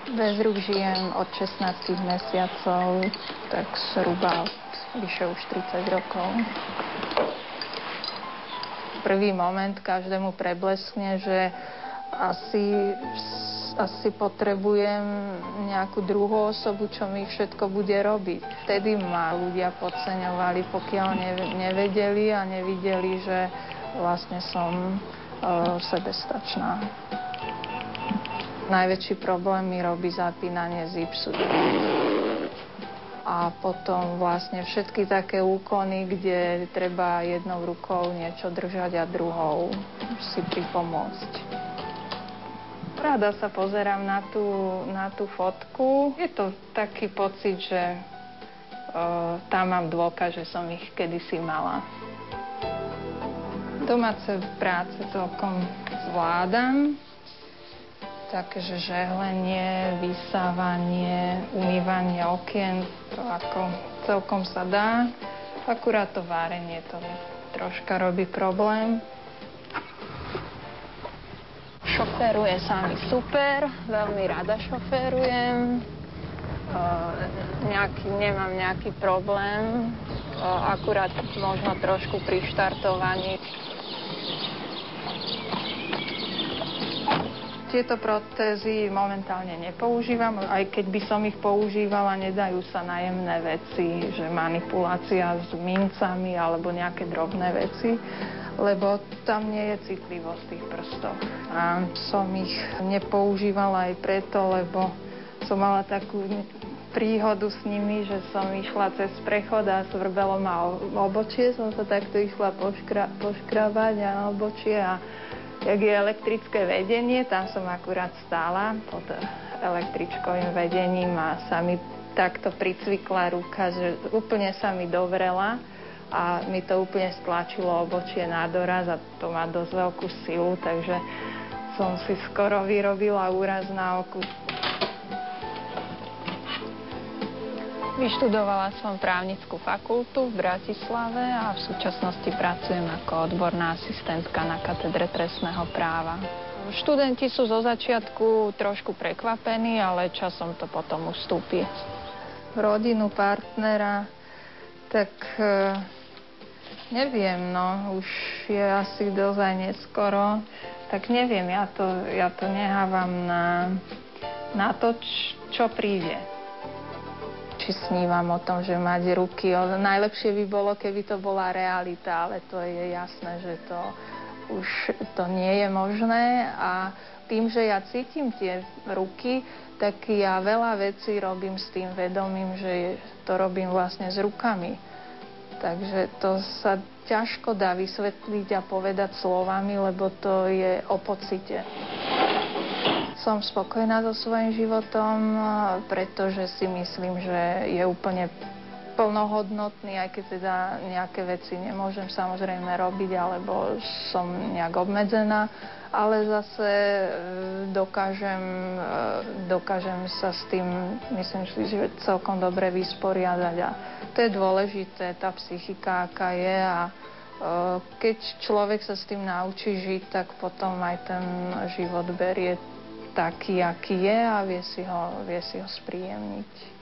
Bez rúk žijem od 16 mesiacov, tak zhruba vyše už 30 rokov. Prvý moment každému prebleskne, že asi potrebujem nejakú druhú osobu, čo mi všetko bude robiť. Vtedy ma ľudia podceňovali, pokiaľ nevedeli a nevideli, že vlastne som sebestačná. Najväčší problém mi robí zapínanie zipsu. A potom vlastne všetky také úkony, kde treba jednou rukou niečo držať a druhou si pripomôcť. Rada sa pozerám na tú fotku. Je to taký pocit, že tam mám dôkaz, že som ich kedysi mala. Domáce práce celkom zvládam. Takže žehlenie, vysávanie, umývanie okien, to ako celkom sa dá. Akurát to várenie, to mi troška robí problém. Šoféruje sa mi super, veľmi rada šoférujem. Nemám nejaký problém, akurát možno trošku pri štartovaní. Tieto protézy momentálne nepoužívam, aj keď by som ich používala, nedajú sa najemné veci, že manipulácia s mincami alebo nejaké drobné veci, lebo tam nie je citlivosť v tých prstoch. A som ich nepoužívala aj preto, lebo som mala takú príhodu s nimi, že som išla cez prechod a svrbelo ma obočie, som sa takto išla poškrabať na obočie a jak je elektrické vedenie, tam som akurát stála pod električkovým vedením a sa mi takto pricvikla ruka, že úplne sa mi dovrela a mi to úplne stlačilo obočie na doraz a to má dosť veľkú silu, takže som si skoro vyrobila úraz na oku. Vyštudovala som právnickú fakultu v Bratislave a v súčasnosti pracujem ako odborná asistentka na katedre trestného práva. Študenti sú zo začiatku trošku prekvapení, ale časom to potom ustúpi. Rodinu, partnera, tak neviem, no, už je asi dosť aj neskoro, tak neviem, ja to nehávam na to, čo príde. Či snívam o tom, že mať ruky. Najlepšie by bolo, keby to bola realita, ale to je jasné, že to už to nie je možné. A tým, že ja cítim tie ruky, tak ja veľa vecí robím s tým vedomím, že to robím vlastne s rukami. Takže to sa ťažko dá vysvetliť a povedať slovami, lebo to je o pocite. Som spokojná so svojím životom, pretože si myslím, že je úplne plnohodnotný, aj keď teda nejaké veci nemôžem samozrejme robiť, alebo som nejak obmedzená, ale zase dokážem sa s tým, myslím si, že celkom dobre vysporiadať a to je dôležité, tá psychika, aká je a keď človek sa s tým naučí žiť, tak potom aj ten život berie taký, aký je a vie si ho spríjemniť.